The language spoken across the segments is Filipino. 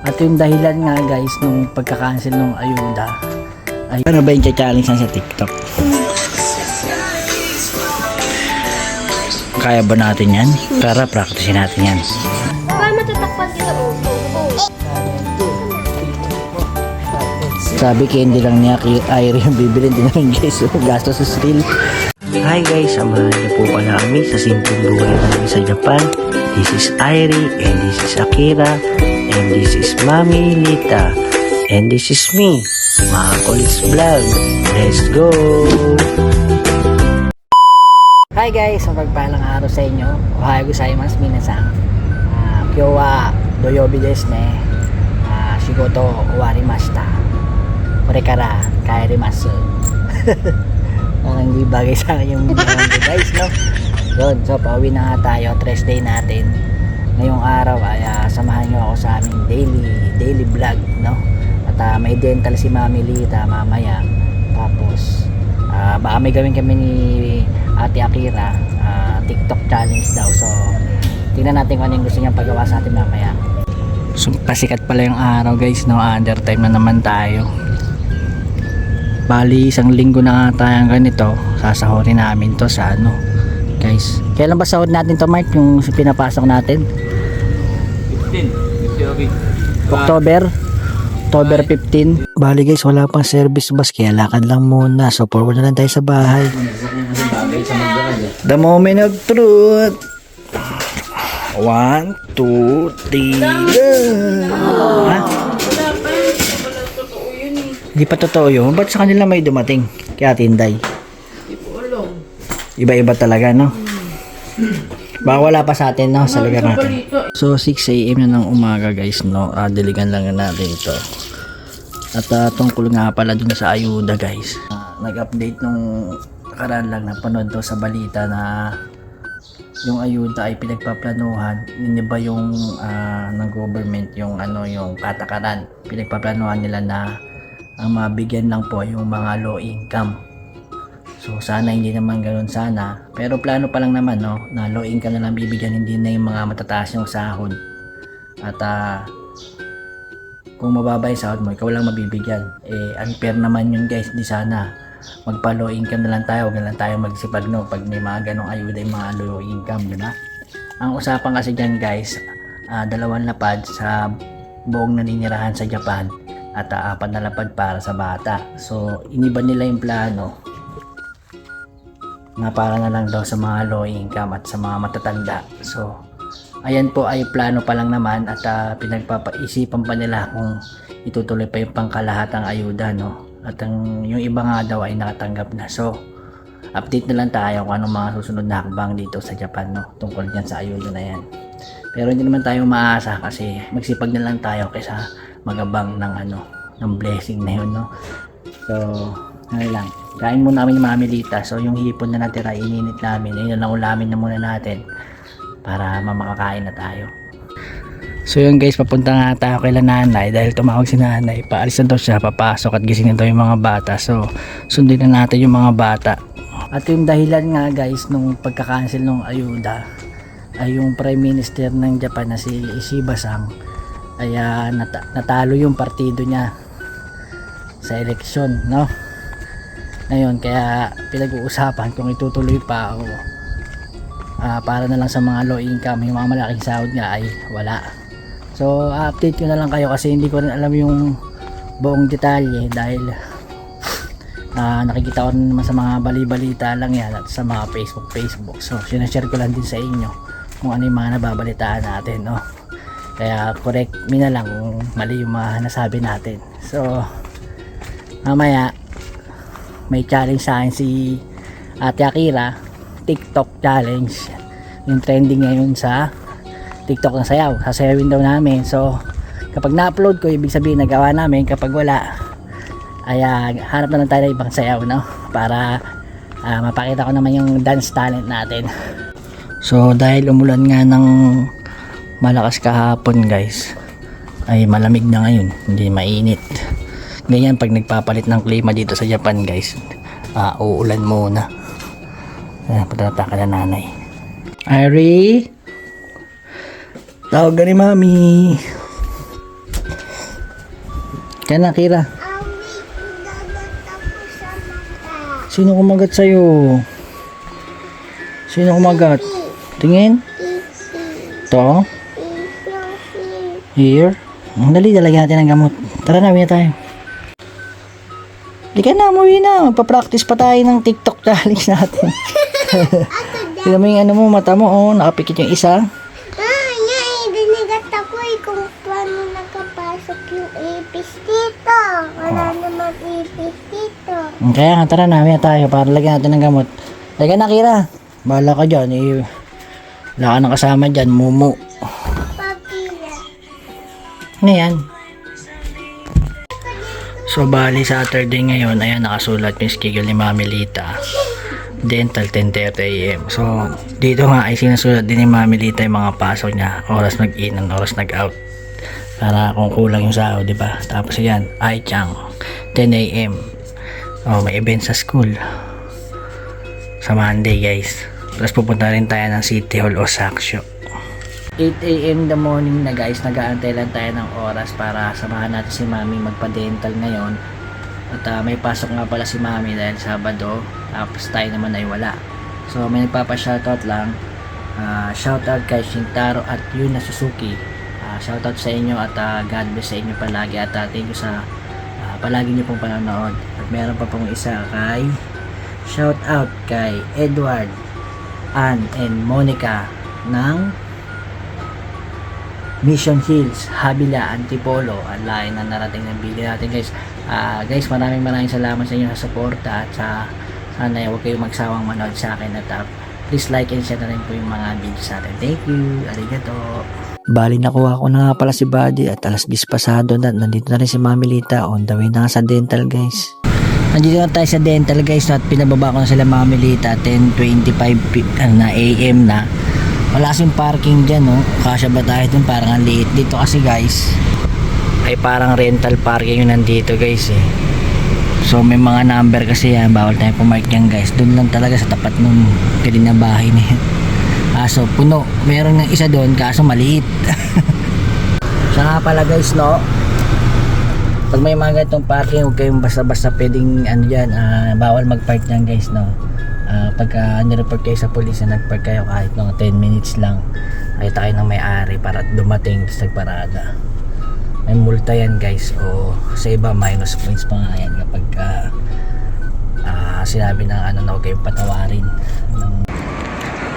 At yung dahilan nga guys nung pagka-cancel nung ayuda ay ano ba yung challenge sa TikTok? Kaya ba natin yan? Tara, practicein natin yan. Baka matatakpan kita Sabi candy lang niya kay Ira yung bibili din namin guys. Gastos sa real. Hi guys, samahan niyo po pala kami sa simpleng buhay namin sa Japan. This is Irie and this is Akira and this is Mami Lita and this is me, mga Kulis Vlog. Let's go! Hi guys, mapagpalang araw sa inyo. Ohayo gozaimasu minasan. Kyou wa doyobi desu ne. Shigoto owarimashita. Kore kara kaerimasu. Parang hindi bagay sa akin yung guys, no? Yun, so pauwi na nga tayo, rest day natin. Ngayong araw ay samahan nyo ako sa aming daily vlog, no? At may dental si Mami Lita mamaya. Tapos baka may gawin kami ni Ate Akira, TikTok challenge daw. So tingnan natin kung ano yung gusto niyang pagawa sa atin mamaya. So pasikat pala yung araw guys, no? Under time na naman tayo. Bali isang linggo na nga tayong ganito. Sasahorin namin to sa ano guys. Kailan ba sahod natin to, Mark? Yung pinapasok natin 15 October 15. Bali guys, wala pang service bus kaya lakad lang muna. So forward na lang tayo sa bahay. The moment of truth. 1, 2, 3 ha? Hindi pa totoo yun. Ba't sa kanila may dumating? Kaya Tinday. Iba-iba talaga, no? Baka wala pa sa atin, no? Sa lugar natin. So 6 AM na ng umaga guys, no? Diligan lang natin ito. At tungkol nga pala dun sa ayuda guys. Nag-update nung nakaraan lang na panood to sa balita na yung ayuda ay pinagpaplanuhan. Iniba yung ng government yung yung patakaran. Pinagpaplanuhan nila na ang mabigyan lang po yung mga low income. So sana hindi naman ganoon sana. Pero plano pa lang naman, no, na low income na lang bibigyan, hindi na yung mga matataas yung sahod. At kung mababa yung sahod mo, ikaw lang mabibigyan. Unfair naman yun guys. Di sana magpa low income na lang tayo. Huwag na lang tayo magsipag, no, pag may mga ganong ayuda yung mga low income, di ba? Ang usapan kasi dyan guys, 2 lapad sa buong naninirahan sa Japan at 4 na lapad para sa bata. So iniba nila yung plano na para na lang daw sa mga low income at sa mga matatanda. So ayan po ay plano pa lang naman at pinagpapaisipan pa nila kung itutuloy pa yung pangkalahatang ayuda, no? At yung iba nga daw ay nakatanggap na. So update na lang tayo kung anong mga susunod na hakbang dito sa Japan, no, tungkol dyan sa ayuda na yan. Pero hindi naman tayo maasa kasi magsipag na lang tayo kaysa magabang ng blessing na yun, no? So ano lang, kain muna namin yung Mami Lita. So yung hipon na natira ininit namin, ayun lang ulamin na muna natin para makakain na tayo. So yun guys, papunta nga tayo kay nanay dahil tumawag si nanay, paalis na daw siya, papasok at gising na daw yung mga bata. So sundin na natin yung mga bata. At yung dahilan nga guys nung pagka-cancel nung ayuda ay yung Prime Minister ng Japan na si Ishiba-san ay natalo yung partido niya sa eleksyon, no? Ngayon kaya pinag-uusapan kung itutuloy pa o para na lang sa mga low income. Yung mga malaking sahod nga ay wala. So update ko na lang kayo kasi hindi ko rin alam yung buong detalye dahil nakikita ko rin naman sa mga bali-balita lang yan at sa mga Facebook. So sinashare ko lang din sa inyo kung ano yung mga nababalitaan natin, no? Kaya correct me na lang kung mali yung mga nasabi natin. So mamaya may challenge sa akin si Ate Akira, TikTok challenge. Yung trending ngayon sa TikTok ng sayaw. Sasayawin daw namin. So kapag na-upload ko, ibig sabihin nagawa namin. Kapag wala ay hanap na lang tayo ng ibang sayaw, no? Para mapakita ko naman yung dance talent natin. So dahil umulan nga ng malakas kahapon guys, ay malamig na ngayon, hindi mainit. Ganyan pag nagpapalit ng klima dito sa Japan guys, uulan muna. Patata ka na nanay. Irie, tawag ka ni Mami. Kaya na, Kira. Awi ko dagat ako sa mata. Sino kumagat sa'yo? Sino kumagat? Tingin. To? Here. Dali, dalagyan natin ng gamot. Tara na, uwi na tayo. Di ka na, umuwi na. Magpa-practice pa tayo ng TikTok challenge natin. Tignan mo yung ano mo, mata mo. Oh, nakapikit yung isa. Dinigat ako kung paano nakapasok yung ipis dito. Wala namang ipis dito. Kaya nga, tara na, uwi na tayo para lagyan natin ng gamot. Lagyan na, Kira. Bahala ka dyan. Eh, wala ka nang kasama dyan, Mumu. Papila. Ano yan? So, bali Saturday ngayon, ayan, nakasulat yung schedule ni Mami Lita. Dental 10:30 AM. So, dito nga ay sinusulat din ni Mami Lita yung mga pasok niya. Oras mag-in, oras nag-out. Para kung kulang yung sahod, di ba? Tapos ayan, Ai Chang, 10 AM. Oh, may event sa school. Sa Monday, guys. Tapos pupunta rin tayo ng City Hall o Saksyo. 8 AM in the morning na, guys, nag-aantay lang tayo ng oras para samahan natin si Mami magpa-dental ngayon. At may pasok nga pala si Mami dahil Sabado, tapos tayo naman ay wala. So may nagpapa-shoutout lang. Shoutout kay Shintaro at Yuna Suzuki. Shoutout sa inyo at God bless sa inyo palagi at thank you sa palagi niyo pong panonood. At meron pa pong isa kay shoutout kay Edward, Ann and Monica ng Mission Hills, Habila, Antipolo. Ang lain na narating ng video natin, guys. Guys, maraming salamat sa inyo sa suporta at sana huwag kayong magsawang manood sa akin at please like and share na rin po yung mga videos sa atin. Thank you. Arigato. Bali, nakuha ko na nga pala si Buddy at alas 10 pasado na. Nandito na rin si Mami Lita on the way na sa dental, guys. Nandito na tayo sa dental, guys, at pinababa ko na sila Mami Lita 10:25 na AM na. Wala kasing parking dyan, no? Kasya ba tayo dun? Parang ang liit dito kasi, guys. Ay parang rental parking yung nandito, guys, eh. So may mga number kasi yan. Bawal tayo pumark yan, guys. Dun lang talaga sa tapat nung galing na bahay na yan. So puno. Meron ng isa doon kaso maliit. Siya nga pala, guys, no? Pag may mga ganitong parking, huwag kayong basta-basta pwedeng ano dyan. Bawal mag-park dyan, guys, no? Pagka nireport kayo sa police na nagpark kayo kahit mga 10 minutes lang, ay tayo ng may-ari para dumating sa nagparada. May multa yan, guys, o sa iba minus points pa nga yan kapag sinabi ng ano na huwag kayong patawarin.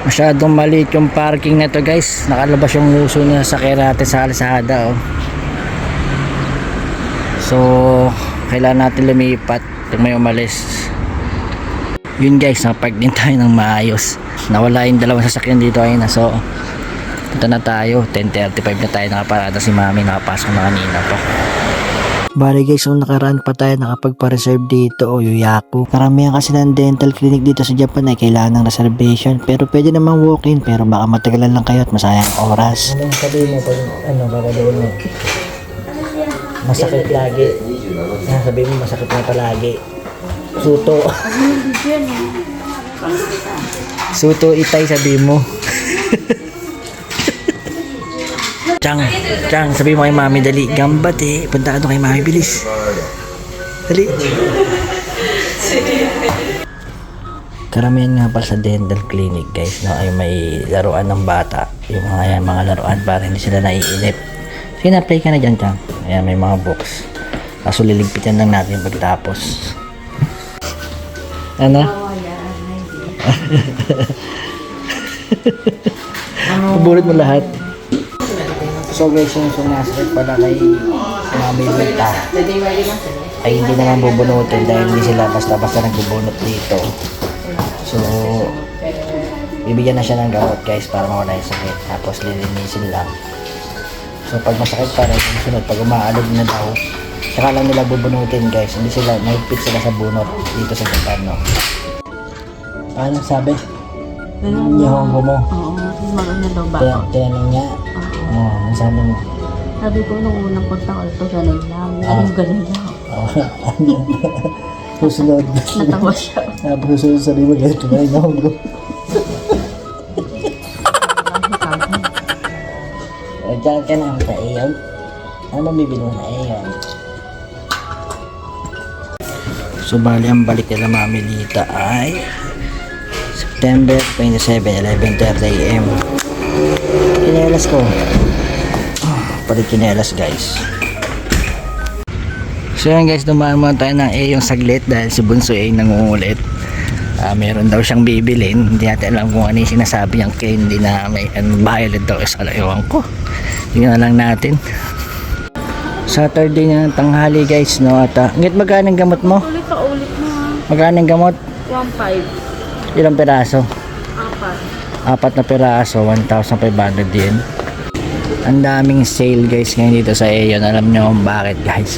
Masyadong maliit yung parking na to, guys. Nakalabas yung uso na sa natin sa kalsada, oh. So kailangan natin lumipat pag may umalis. Yun, guys, napark din tayo ng maayos. Nawala yung dalawang sasakyan dito ayun na. So punta na tayo. 10:35 na tayo nakaparada. Si Mami nakapasok na kanina pa. Bali, guys, nung nakaraan pa tayo nakapagpa-reserve dito o Yuyaku. Karamihan kasi ng dental clinic dito sa Japan ay kailangan ng reservation. Pero pwede namang walk-in, pero baka matagalan lang kayo at masayang oras. Anong sabihin mo pag gagawin mo? Masakit lagi. Sabihin mo masakit na palagi. Suto. Suto itay, sabi mo. Chang, sabi mo kay Mami, dali. Gambat, eh. Punta ka doon kay Mami, bilis. Dali. Karamihan nga pala sa dental clinic, guys, no, ay may laruan ng bata. Yung mga laruan para hindi sila naiinip. Sige na, play ka na dyan, Chang. Ayan, may mga books. Kaso liligpitan lang natin pagtapos. Ano? Pabulot mo lahat. So, guys, yung sumasakit pala kay Mami Lita ay hindi naman bubunutin dahil hindi sila basta-basta nagbubunot dito. So bibigyan na siya ng gamot, guys, para mawala yung sakit. Tapos lilinisin lang. So pag masakit pa rin yung sunod, pag umaalog na daw, saka lang nila bubunutin, guys. Hindi sila, mahigpit sila sa bunot dito sa Japan, no? Ano sabi? Yung hongo mo? Oo, maganda daw ba? Tinanong niya? Oo, ang sabi mo? Sabi ko nung unang punta ko ito, ganun lang. Ganun lang. Susunod. Natawa siya. Susunod sa liwa, ganito na yung hongo. Diyan ka na sa iyon. Ano mabibili mo na iyon? So bali ang balik nila Mami Lita ay September 27, 11:30 AM. Kinelas ko. Palit kinelas guys. So yan guys, dumaan muna tayo ng yung saglit dahil si Bunso ay nangungulit. Meron daw siyang bibilin. Hindi natin alam kung ano yung sinasabi niyang candy na may violet daw. Ewan ko. Tingnan lang natin. Saturday na ng tanghali guys, no? At ngit magkano ang gamot mo? Ulit pa ulit na. Magkano ang gamot? 1.5. Ilang peraso? 4. 4 na peraso, 1,500 din. Ang daming sale guys ngayon dito sa Aeon. Alam nyo kung bakit guys.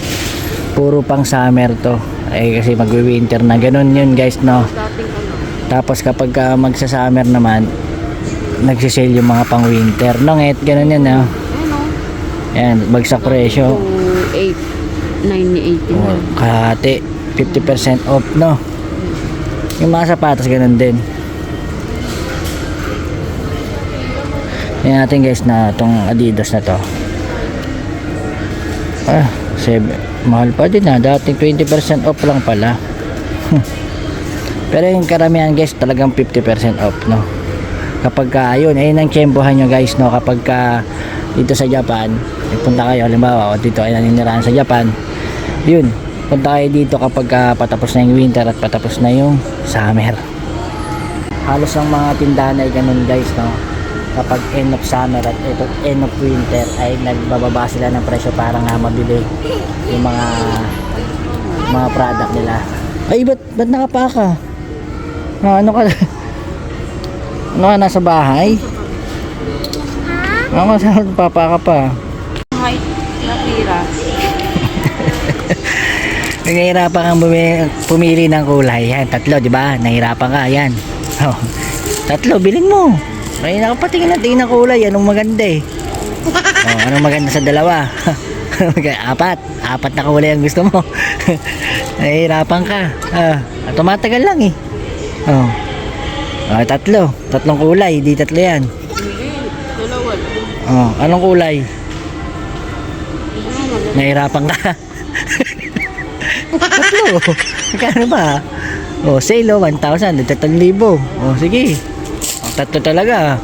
Puro pang summer to. Kasi mag-winter na. Ganun yun guys, no? Dating ano. Tapos kapag magsa-summer naman, nagsisale yung mga pang winter. No, ngit, ganun yan, no? Ano? Yan, bagsak presyo. 8. 9.80 Oh, kahati. 50% off, no? Yung mga sapatos, ganun din. Yan natin guys na itong Adidas na to. 7. Mahal pa din ha. Dating 20% off lang pala. Pero yung karamihan guys talagang 50% off, no? Kapag ayun, ayun ang tiyempohan nyo guys, no? Kapag dito sa Japan, punta kayo, halimbawa, dito ay naninirahan sa Japan, yun, punta kayo dito kapag patapos na yung winter at patapos na yung summer. Halos ang mga tindahan ay ganun guys, no? Kapag end of summer at ito end of winter ay nagbababa sila ng presyo para nga mabili yung mga product nila. Ay, ba't nakapaka? Ano ka? Ano ka, nasa bahay? Ano ka, papaka pa? Height natira. Nahihirapan kang pumili ng kulay. Yan, 3, di ba? Nahihirapan ka, yan. Oh, 3, bilhin mo. Ay, nakapatingin natin ng kulay. Anong maganda eh? Oh, anong maganda sa 2? 4 na kulay ang gusto mo. Nahihirapan ka. Tumatagal lang eh. Oh. 3 kulay, di 3 yan. Dalawa. Oh, anong kulay? Nahihirapan ka. 3. Magkano ba? Oh, sale 1,000, 3,000. Oh, sige. 3 talaga.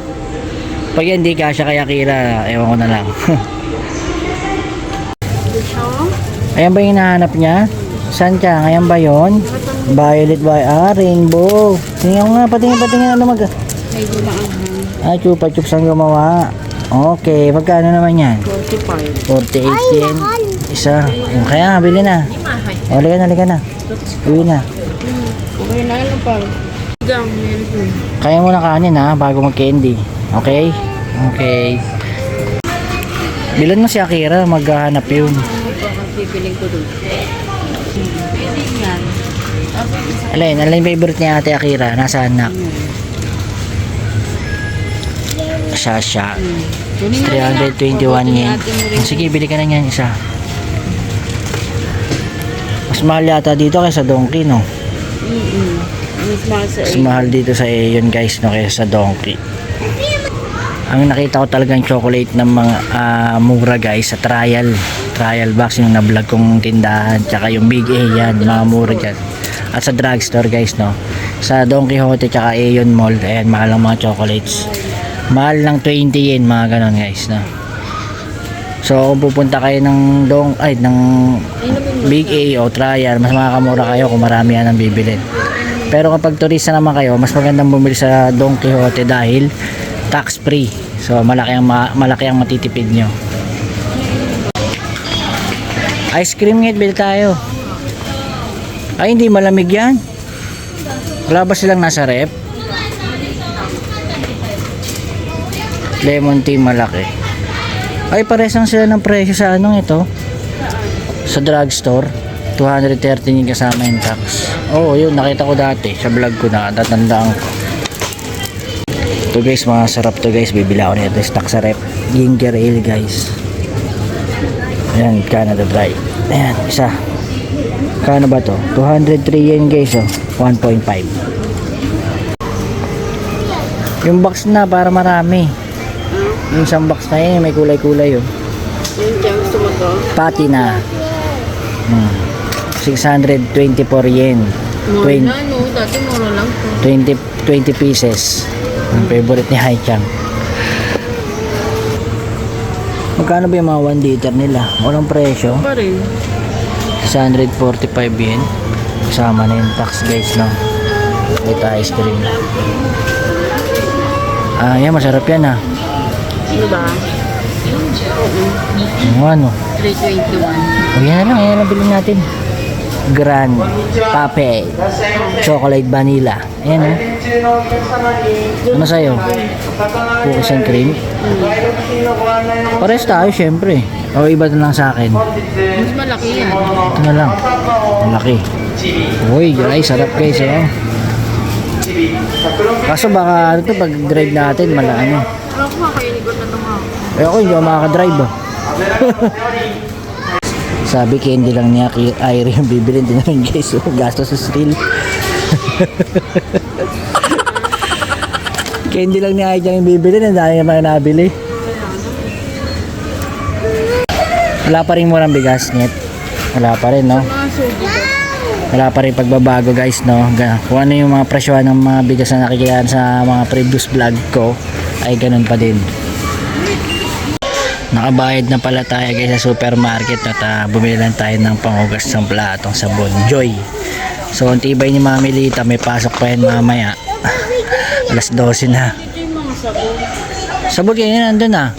Pag yan di kasya kaya Kira, ewan ko na lang. Ayan ba yung hinahanap niya? Saan ka? Ayan ba yun? Violet by rainbow. Tingnan nga, patingin ano May gumaan. chupa-chups ang gumawa. Okay, magkano naman yan? 45. 48 yen. Isa. Kaya nga, bili na. O, halika na. Uwi na. Okay na ano pa? Meron. Kaya mo na kanin ha, bago mag-candy. Okay? Okay. Bilan mo si Akira, maghahanap yun. Pipiling ko doon. Pwede yan. Alin yung favorite niya Ate Akira? Nasa anak? Sasha. 321 yen. Sige, bili ka na yan isa. Mas mahal yata dito kaysa Donkey, no? Mas mahal dito sa Aeon guys, no, kaysa sa Donkey. Ang nakita ko talagang chocolate ng mga mura guys sa trial box yung na-vlog kong tindahan, tsaka yung Big A yan, mga mura dyan. At sa drugstore guys, no, sa Don Quixote tsaka Aeon Mall, ayan, mahal ang mga chocolates. Mahal lang 20 yen, mga ganon guys, no. So kung pupunta kayo ng Big A o trial, mas makakamura kayo kung marami yan ang bibilin. Pero kapag turista naman kayo, mas magandang bumili sa Don Quixote dahil tax free. So malaki ang matitipid nyo. Ice cream ngit, bili tayo. Ay, hindi malamig yan. Wala ba silang nasa rep? Lemon tea malaki. Ay, pares lang sila ng presyo sa anong ito? Sa drugstore. 213 yung kasama yung tax. Oo, yun, nakita ko dati. Sa vlog ko na, tatandaan ko. Ito guys, mga sarap to guys. Bibili ako nito. Stock sa rep. Ginger ale guys. Ayan, Canada Dry. Ayan, isa. Kano ba to? 203 yen guys, oh. 1.5. Yung box na para marami. Yung isang box na yun, may kulay-kulay yun. Yung dyan, gusto mo to? Pati na. 624 yen. Mura 20, na, no? Dati mura lang to. 20 pieces. Ang favorite ni Hai-chan. Magkano ba yung mga 1 liter nila? Walang presyo. Pa rin. 645 yen. Kasama na yung tax guys, no? Ito ice cream. Ah, yan, masarap yan ah. Diba? Ano? 321. O yan na lang bilhin natin. Grand Pape Chocolate Vanilla. Ayan oh. Ano sa'yo? Cookies and cream? Pares tayo syempre. O iba na lang sa akin. Mas malaki yan. Ito na lang. Malaki. Uy guys, sarap guys eh. Kaso baka ito pag drive natin ano. Alam ko kakainin ko na itong ako. Eh ako hindi ako makaka-drive ah. Sabi candy lang niya Airi yung bibili din namin guys. So, gastos sa still. Candy lang ni Airi yung bibili. Ang dami naman nabili. Wala pa rin murang bigas net. Wala pa rin no. Mga sugi ko. Wala pa rin pagbabago guys no. Kung ano yung mga presyohan ng mga bigas na nakikita sa mga previous vlog ko ay ganun pa din. Nakabayad na pala tayo guys sa supermarket at bumili lang tayo ng panghugas ng platong sabon Joy. So ang tibay ni Mami Lita, may pasok pa yan mamaya. Alas 12 na. Ito yung mga sabon. Sabon yan nandun na.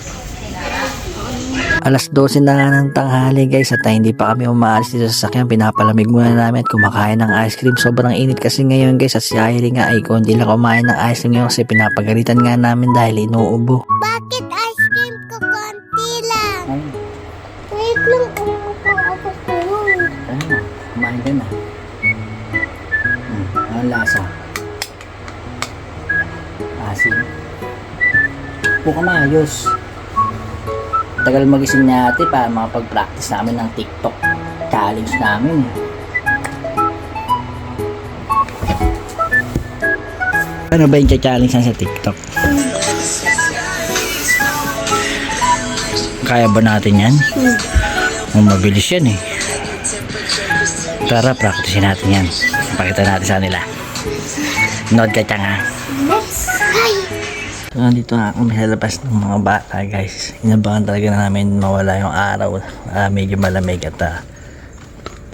Alas 12 na nga ng tanghali guys at hindi pa kami umaalis dito sa sakyan. Pinapalamig muna namin at kumakain ng ice cream. Sobrang init kasi ngayon guys at si Airi nga ay kung hindi lang kumain ng ice cream ngayon kasi pinapagalitan nga namin dahil inuubo. Bakit ice cream ko konti lang? Wait lang, umupo ako sa'yo. Ano? Kumain ka na. Anong lasa? Asin. Po ka maayos. Tagal magising natin para makapag-practice namin ng TikTok challenge namin. Ano ba yung challenge sa TikTok? Kaya ba natin yan? Mabilis yan eh. Tara, practicein natin yan. Pakita natin sa nila. Nod ka tanga. Let's try. So, nandito na kami sa labas ng mga bata guys. Inabangan talaga namin mawala yung araw. Medyo malamig at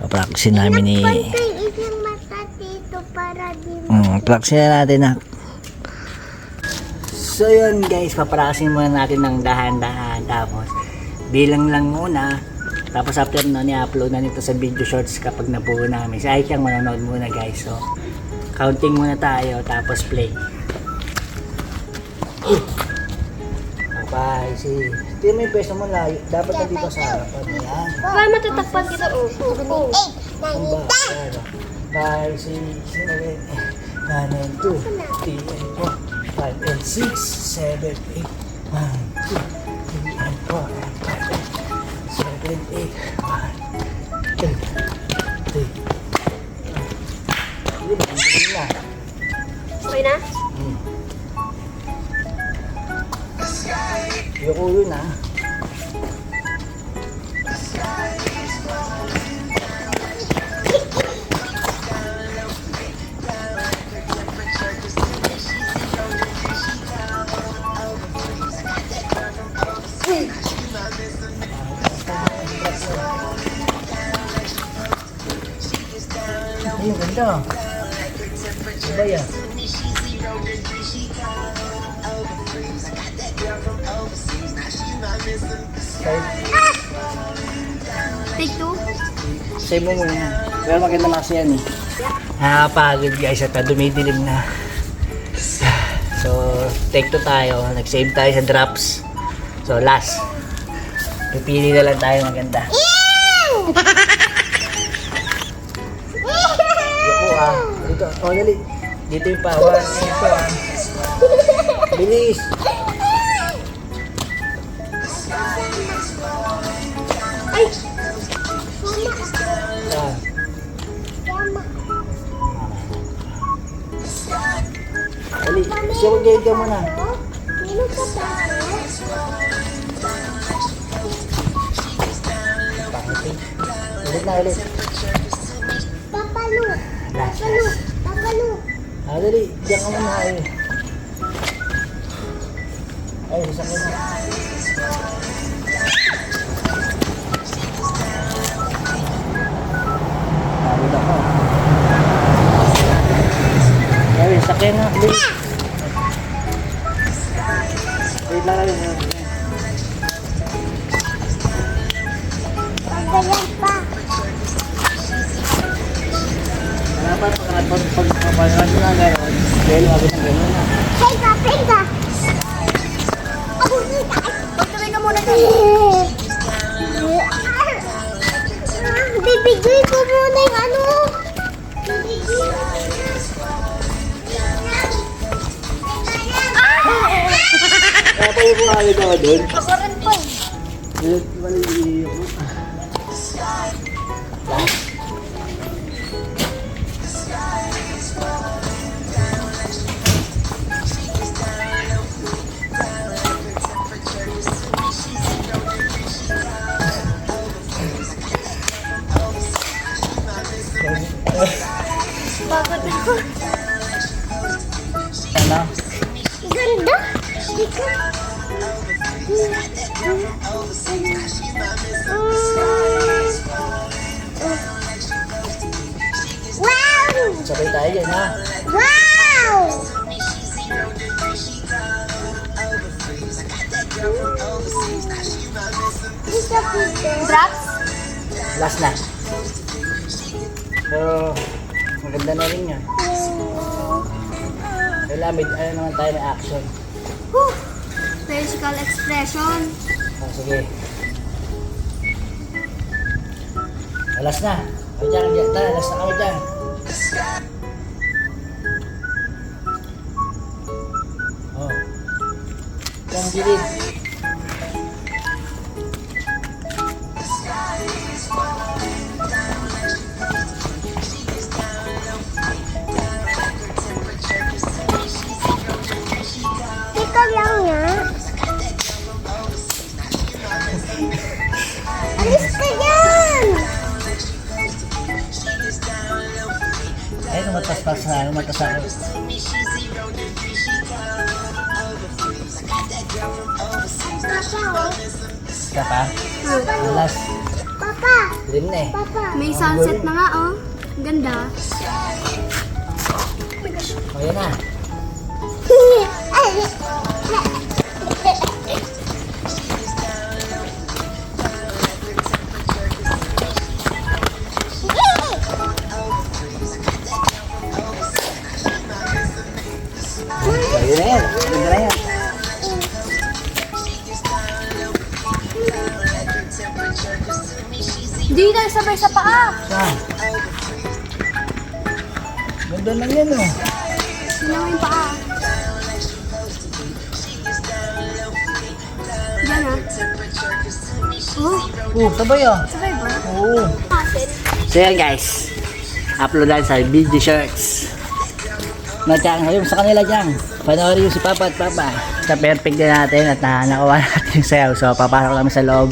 papracticein namin ni... Pantay isang mata dito para di practicein na natin na. So yun guys, papracticein muna natin ng dahan-dahan. Tapos bilang lang muna. Tapos after nun, i-upload na nito sa video shorts kapag nabuo namin. Si Aikang manonood muna guys. So counting muna tayo tapos play. Bye, see. Ito yung may peso mo layo. Dapat na dito sa harapan. Yan. Para matatakpan kita. Oh. 5, 6, 7, 8, 9 and 2, 3 and 4, 5 and 6, 7, 8, 1, 2, 3 and 4 and 5 and 7, 8, 1, 2, 3. Hindi ba? Hindi na. Okay na? Yoko yun ah. Ayun, ganda. Diba yan? Take two. Save mo muna yan. Pero maganda na kasi yan eh. Nakakapagod guys at dumidilim na. So, take 2 tayo. Nag-save tayo sa drops. So, last. Pipili na lang tayo maganda. Yoko ah. Dito. Oh, dali. Dito yung pawan. Ito ah. Bilis. Ay! Ah. Dali. Siya mag-gate ka muna. Sino ka ba? Pangit eh. Ulit na ulit. Papalo. Last, Papalo. last. Papalo. Dali. Diyan ka muna eh. Ay, sasakyan na. Tawid ako. Ay, sasakyan na. Dali. Wait lang lang. Pagayan pa. Dapat pagkakapalan mo na gano'n. Dahil agad ng gano'n na. Pega, pega. Pagkawin ka muna tayo. Bibigay ko muna yung ano. Kaya pa yung kumamit ako doon. Ako rin po. Mali ako. Bakit ako? Ano? Ganda. Ika. Wow! Sabay tayo dyan ha. Wow! Drops? Last na. Pero maganda na rin yan. Kailangan ano naman tayo na action. Physical expression. Oh, sige. Alas na. Kami dyan. Tara, alas na kami dyan. Oh. Ang gilid. Ikaw lang nga. Alis ka dyan! Ay, lumatas-pas na. Lumatas ako. Papa, Ka pa? Alas. Papa, Rin na eh. Papa. May sunset na nga, oh. Ganda. O, yan na. Ayun na yan. Ganda na yan. Hindi tayo sabay sa paa. Saan? Ganda na yan oh. Sino yung paa? Yan, ah. Oh, Sabay ah. sabay ba? Oo. So yan guys, upload lang sa video shorts. Natiyang ngayon sa kanila dyan. Panoorin yung si Papa at Papa. Sa perfect din natin at nakuha natin yung sayaw. So papasok namin sa loob.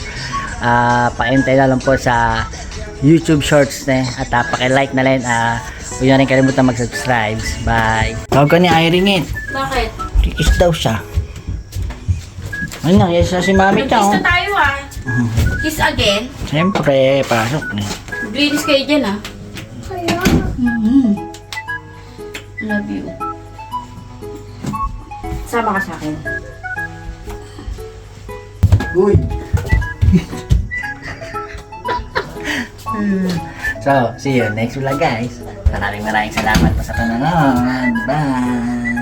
Pakintay na lang po sa YouTube shorts na at paki-like na lang. Huwag nyo rin kalimutan mag-subscribe. Bye. Tawag ka ni Irene. Bakit? Kikis daw siya. Ano na, yes si Mami ka. Kiss Oh. na tayo, ah. Kiss again. Siyempre, pasok na. Maglinis kayo dyan, ah. Kaya, Love you. Sama ka sa akin. Uy! So, see you next vlog guys. Maraming salamat po sa panonood. Bye!